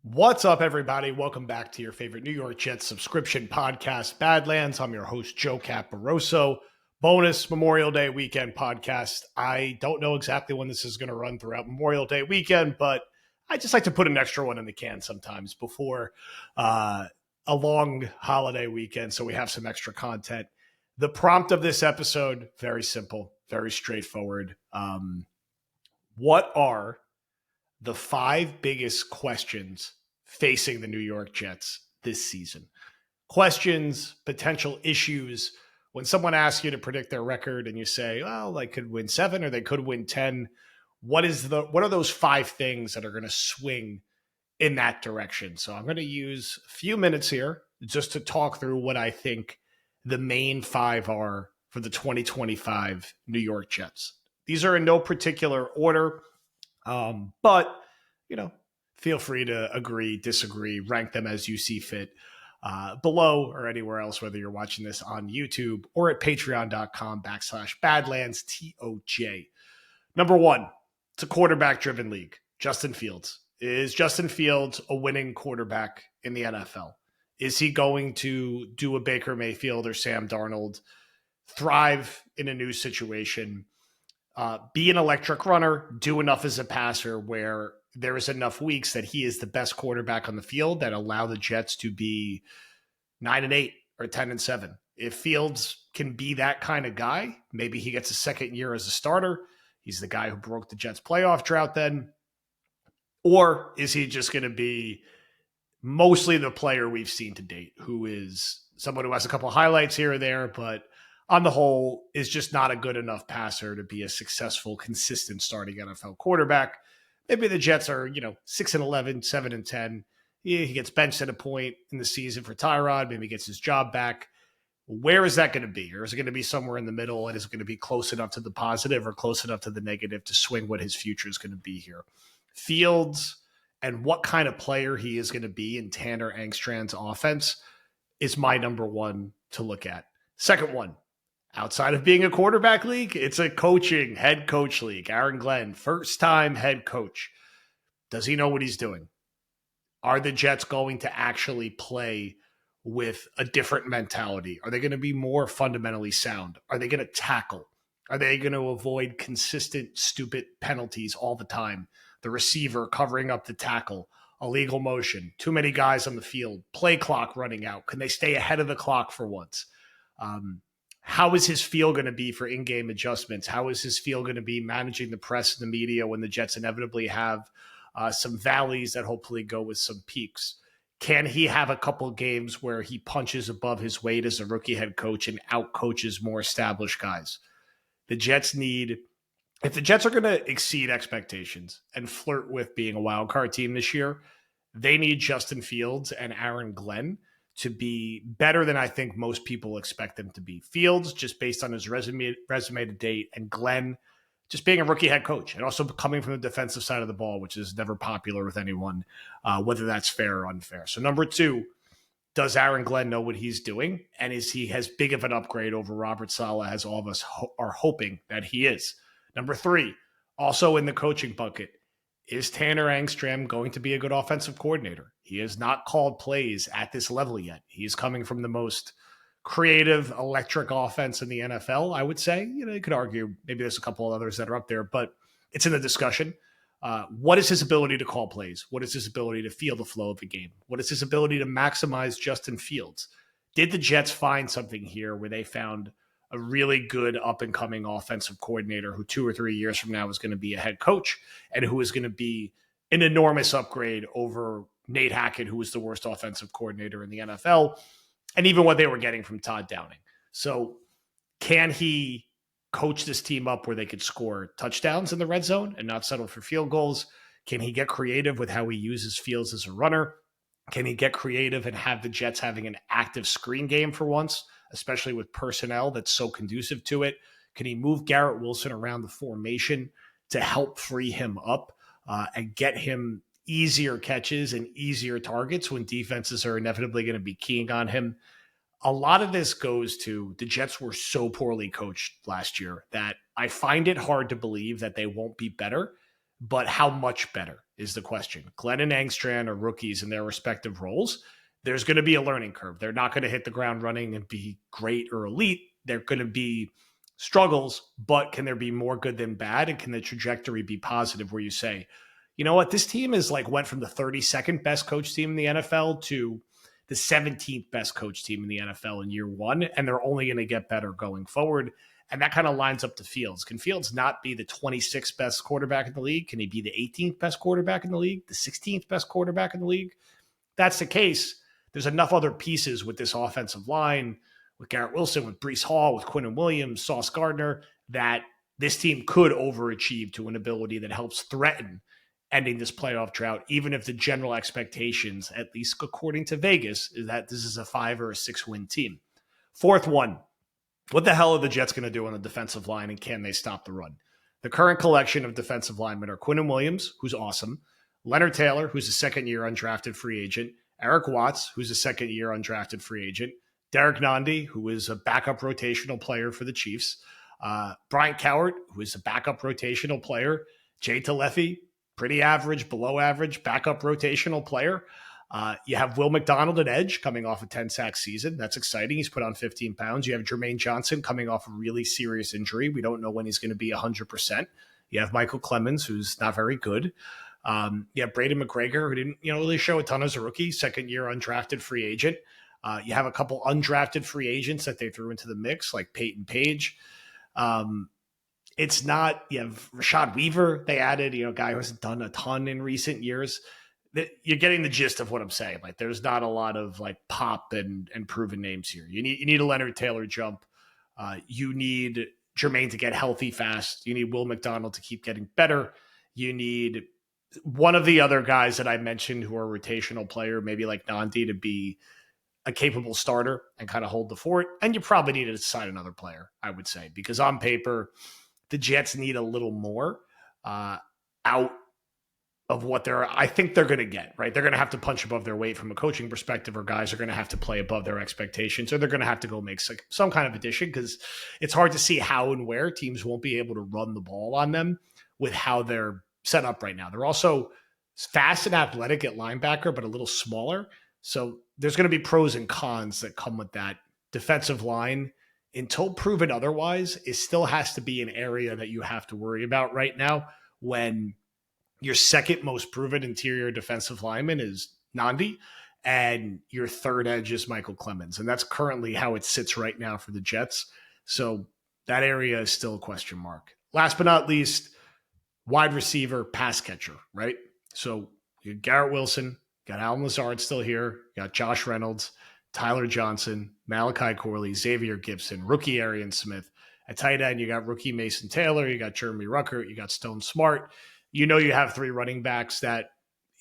What's up, everybody? Welcome back to your favorite New York Jets subscription podcast, Badlands. I'm your host, Joe Caporoso. Bonus Memorial Day weekend podcast. I don't know exactly when this is going to run throughout Memorial Day weekend, but I just like to put an extra one in the can sometimes before a long holiday weekend, so we have some extra content. The prompt of this episode, very simple, very straightforward. What are the five biggest questions facing the New York Jets this season? Questions, potential issues. When someone asks you to predict their record and you say, well, they could win 7 or they could win 10, what are those five things that are going to swing in that direction? So I'm going to use a few minutes here just to talk through what I think the main five are for the 2025 New York Jets. These are in no particular order. But, feel free to agree, disagree, rank them as you see fit below or anywhere else, whether you're watching this on YouTube or at patreon.com/Badlands TOJ. Number one, it's a quarterback-driven league. Justin Fields. Is Justin Fields a winning quarterback in the NFL? Is he going to do a Baker Mayfield or Sam Darnold, thrive in a new situation, be an electric runner, do enough as a passer where there is enough weeks that he is the best quarterback on the field that allow the Jets to be 9-8 or 10-7. If Fields can be that kind of guy, maybe he gets a second year as a starter. He's the guy who broke the Jets playoff drought then. Or is he just going to be mostly the player we've seen to date, who is someone who has a couple of highlights here or there, but on the whole is just not a good enough passer to be a successful, consistent starting NFL quarterback? Maybe the Jets are, 6-11, 7-10. He gets benched at a point in the season for Tyrod. Maybe he gets his job back. Where is that going to be? Or is it going to be somewhere in the middle? And is it going to be close enough to the positive or close enough to the negative to swing what his future is going to be here? Fields and what kind of player he is going to be in Tanner Engstrand's offense is my number one to look at. Second one, outside of being a quarterback league, it's a coaching, head coach league. Aaron Glenn, first-time head coach. Does he know what he's doing? Are the Jets going to actually play with a different mentality? Are they going to be more fundamentally sound? Are they going to tackle? Are they going to avoid consistent, stupid penalties all the time? The receiver covering up the tackle, illegal motion, too many guys on the field, play clock running out. Can they stay ahead of the clock for once? How is his feel going to be for in-game adjustments? How is his feel going to be managing the press and the media when the Jets inevitably have some valleys that hopefully go with some peaks? Can he have a couple games where he punches above his weight as a rookie head coach and out-coaches more established guys? The Jets need, if the Jets are going to exceed expectations and flirt with being a wild card team this year, they need Justin Fields and Aaron Glenn to be better than I think most people expect them to be. Fields, just based on his resume to date, and Glenn, just being a rookie head coach and also coming from the defensive side of the ball, which is never popular with anyone, whether that's fair or unfair. So number two, does Aaron Glenn know what he's doing? And is he as big of an upgrade over Robert Saleh as all of us are hoping that he is? Number three, also in the coaching bucket, is Tanner Engstrand going to be a good offensive coordinator? He has not called plays at this level yet. He's coming from the most creative, electric offense in the NFL, I would say. You could argue maybe there's a couple of others that are up there, but it's in the discussion. What is his ability to call plays? What is his ability to feel the flow of the game? What is his ability to maximize Justin Fields? Did the Jets find something here where they found a really good up-and-coming offensive coordinator who 2 or 3 years from now is going to be a head coach and who is going to be an enormous upgrade over Nate Hackett, who was the worst offensive coordinator in the NFL, and even what they were getting from Todd Downing? So can he coach this team up where they could score touchdowns in the red zone and not settle for field goals? Can he get creative with how he uses Fields as a runner? Can he get creative and have the Jets having an active screen game for once, especially with personnel that's so conducive to it? Can he move Garrett Wilson around the formation to help free him up and get him easier catches and easier targets when defenses are inevitably going to be keying on him? A lot of this goes to the Jets were so poorly coached last year that I find it hard to believe that they won't be better but how much better is the question. Glenn and Angstrom are rookies in their respective roles. There's going to be a learning curve. They're not going to hit the ground running and be great or elite. They're going to be struggles, but can there be more good than bad? And can the trajectory be positive where you say, you know what, this team is like went from the 32nd best coach team in the NFL to the 17th best coach team in the NFL in year one, and they're only going to get better going forward. And that kind of lines up to Fields. Can Fields not be the 26th best quarterback in the league? Can he be the 18th best quarterback in the league? The 16th best quarterback in the league? If that's the case, there's enough other pieces with this offensive line, with Garrett Wilson, with Breece Hall, with Quinnen Williams, Sauce Gardner, that this team could overachieve to an ability that helps threaten ending this playoff drought, even if the general expectations, at least according to Vegas, is that this is a 5 or a 6 win team. Fourth one, what the hell are the Jets going to do on the defensive line, and can they stop the run? The current collection of defensive linemen are Quinnen Williams, who's awesome, Leonard Taylor, who's a second-year undrafted free agent, Eric Watts, who's a second-year undrafted free agent, Derek Nandi, who is a backup rotational player for the Chiefs, Bryant Cowart, who is a backup rotational player, Jay Talefi, pretty average, below average, backup rotational player. You have Will McDonald at edge coming off a 10-sack season. That's exciting. He's put on 15 pounds. You have Jermaine Johnson coming off a really serious injury. We don't know when he's going to be 100%. You have Michael Clemens, who's not very good. You have Braden McGregor, who didn't really show a ton as a rookie, second-year undrafted free agent. You have a couple undrafted free agents that they threw into the mix, like Peyton Page. It's not, you have Rashad Weaver they added, a guy who hasn't done a ton in recent years. You're getting the gist of what I'm saying. Like, there's not a lot of like pop and proven names here. You need a Leonard Taylor jump. You need Jermaine to get healthy fast. You need Will McDonald to keep getting better. You need one of the other guys that I mentioned who are a rotational player, maybe like Nandi, to be a capable starter and kind of hold the fort. And you probably need to sign another player, I would say, because on paper, the Jets need a little more out of what I think they're going to get, right? They're going to have to punch above their weight from a coaching perspective, or guys are going to have to play above their expectations, or they're going to have to go make some kind of addition, because it's hard to see how and where teams won't be able to run the ball on them with how they're set up right now. They're also fast and athletic at linebacker, but a little smaller. So there's going to be pros and cons that come with that. Defensive line, until proven otherwise, it still has to be an area that you have to worry about right now, when your second most proven interior defensive lineman is Nandi and your third edge is Michael Clemens. And that's currently how it sits right now for the Jets. So that area is still a question mark. Last but not least, wide receiver, pass catcher, right? So you got Garrett Wilson, got Alan Lazard still here, you got Josh Reynolds, Tyler Johnson, Malachi Corley, Xavier Gibson, rookie Arian Smith. At tight end, you got rookie Mason Taylor, you got Jeremy Ruckert, you got Stone Smart. You have three running backs that,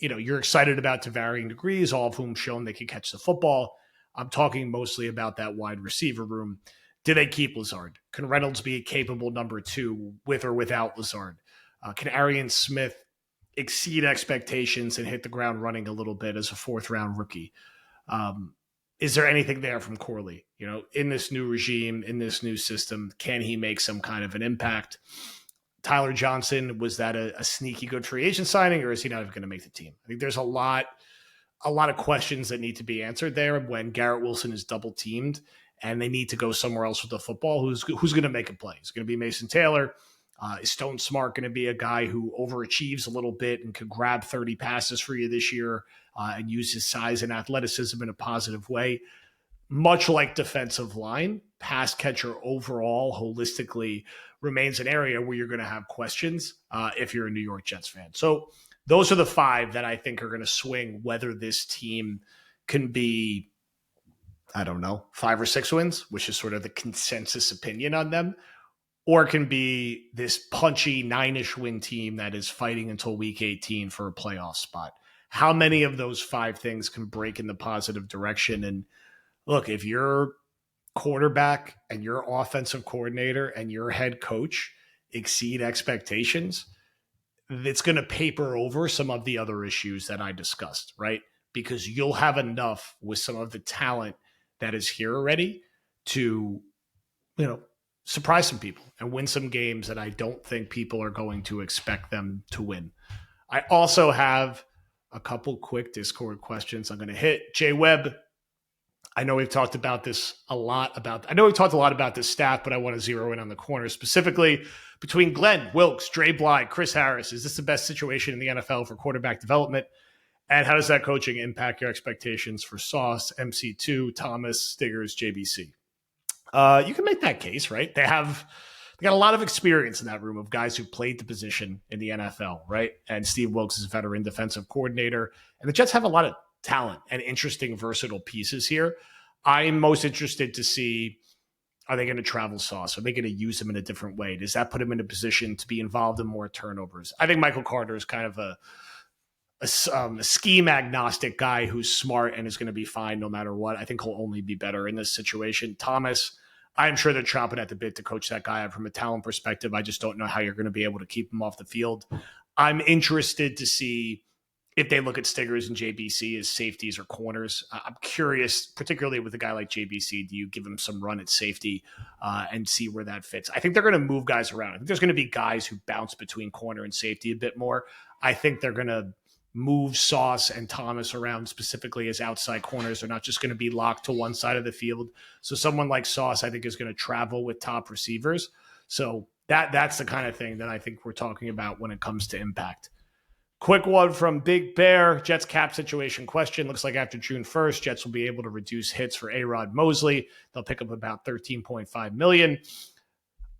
you're excited about to varying degrees, all of whom shown they can catch the football. I'm talking mostly about that wide receiver room. Do they keep Lazard? Can Reynolds be a capable number two with or without Lazard? Can Arian Smith exceed expectations and hit the ground running a little bit as a fourth-round rookie? Is there anything there from Corley? In this new regime, in this new system, can he make some kind of an impact? Tyler Johnson, was that a sneaky good free agent signing, or is he not even going to make the team? I think there's a lot of questions that need to be answered there when Garrett Wilson is double teamed and they need to go somewhere else with the football. Who's going to make a play? Is it going to be Mason Taylor? Is Stone Smart going to be a guy who overachieves a little bit and could grab 30 passes for you this year and use his size and athleticism in a positive way? Much like defensive line, pass catcher overall, holistically, remains an area where you're going to have questions if you're a New York Jets fan. So those are the five that I think are going to swing whether this team can be, 5 or 6 wins, which is sort of the consensus opinion on them, or can be this punchy 9-ish win team that is fighting until week 18 for a playoff spot. How many of those 5 things can break in the positive direction? And look, if your quarterback and your offensive coordinator and your head coach exceed expectations, it's going to paper over some of the other issues that I discussed, right? Because you'll have enough with some of the talent that is here already to, surprise some people and win some games that I don't think people are going to expect them to win. I also have a couple quick Discord questions I'm going to hit. Jay Webb, I know we've talked about this a lot about this staff, but I want to zero in on the corners specifically between Glenn Wilkes, Dre Bly, Chris Harris. Is this the best situation in the NFL for quarterback development? And how does that coaching impact your expectations for Sauce, MC2, Thomas, Stiggers, JBC? You can make that case, right? They got a lot of experience in that room of guys who played the position in the NFL, right? And Steve Wilkes is a veteran defensive coordinator. And the Jets have a lot of talent and interesting, versatile pieces here. I'm most interested to see, are they going to travel Sauce? Are they going to use him in a different way? Does that put him in a position to be involved in more turnovers? I think Michael Carter is kind of a scheme agnostic guy who's smart and is going to be fine no matter what. I think he'll only be better in this situation. Thomas, I'm sure they're chomping at the bit to coach that guy from a talent perspective. I just don't know how you're going to be able to keep him off the field. I'm interested to see if they look at Stiggers and JBC as safeties or corners. I'm curious, particularly with a guy like JBC, do you give him some run at safety and see where that fits? I think they're going to move guys around. I think there's going to be guys who bounce between corner and safety a bit more. I think they're going to move Sauce and Thomas around specifically as outside corners. They're not just going to be locked to one side of the field. So someone like Sauce, I think, is going to travel with top receivers. So that's the kind of thing that I think we're talking about when it comes to impact. Quick one from Big Bear. Jets cap situation question. Looks like after June 1st, Jets will be able to reduce hits for A-Rod Mosley. They'll pick up about $13.5 million.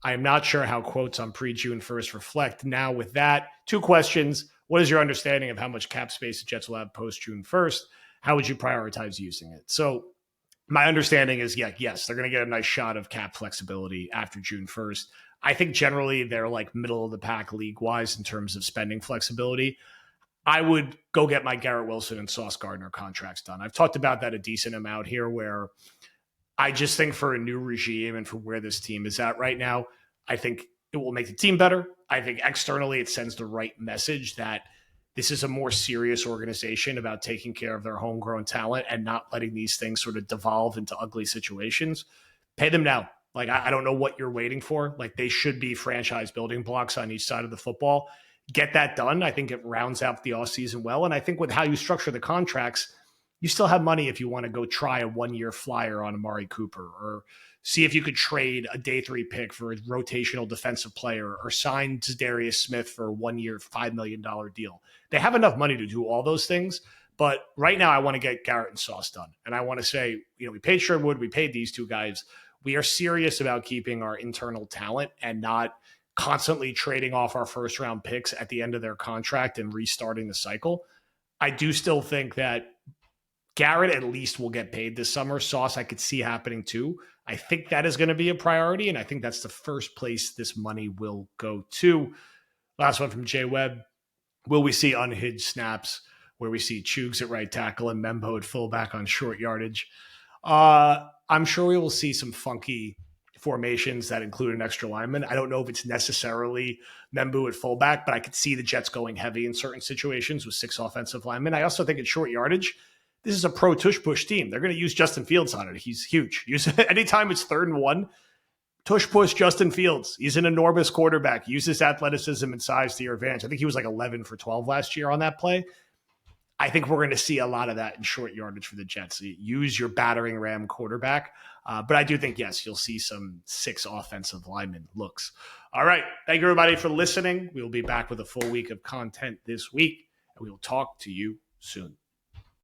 I am not sure how quotes on pre-June 1st reflect now with that. Two questions. What is your understanding of how much cap space the Jets will have post-June 1st? How would you prioritize using it? So my understanding is, yes, they're going to get a nice shot of cap flexibility after June 1st. I think generally they're like middle of the pack league-wise in terms of spending flexibility. I would go get my Garrett Wilson and Sauce Gardner contracts done. I've talked about that a decent amount here where I just think for a new regime and for where this team is at right now, I think it will make the team better. I think externally it sends the right message that this is a more serious organization about taking care of their homegrown talent and not letting these things sort of devolve into ugly situations. Pay them now. Like, I don't know what you're waiting for. Like, they should be franchise building blocks on each side of the football. Get that done. I think it rounds out the offseason well. And I think with how you structure the contracts, you still have money if you want to go try a one-year flyer on Amari Cooper or see if you could trade a day 3 pick for a rotational defensive player or sign Darius Smith for a 1-year, $5 million deal. They have enough money to do all those things. But right now I want to get Garrett and Sauce done. And I want to say, we paid Sherwood, we paid these two guys. We are serious about keeping our internal talent and not constantly trading off our first round picks at the end of their contract and restarting the cycle. I do still think that Garrett at least will get paid this summer. Sauce I could see happening too. I think that is going to be a priority, and I think that's the first place this money will go to. Last one from Jay Webb. Will we see unhinged snaps where we see Chugs at right tackle and Membo at fullback on short yardage? I'm sure we will see some funky formations that include an extra lineman. I don't know if it's necessarily Membo at fullback, but I could see the Jets going heavy in certain situations with 6 offensive linemen. I also think at short yardage, this is a pro tush push team. They're going to use Justin Fields on it. He's huge. Anytime it's 3rd and 1, tush push Justin Fields. He's an enormous quarterback. Use his athleticism and size to your advantage. I think he was like 11 for 12 last year on that play. I think we're going to see a lot of that in short yardage for the Jets. Use your battering ram quarterback. But I do think, yes, you'll see some 6 offensive lineman looks. All right. Thank you, everybody, for listening. We will be back with a full week of content this week, and we will talk to you soon.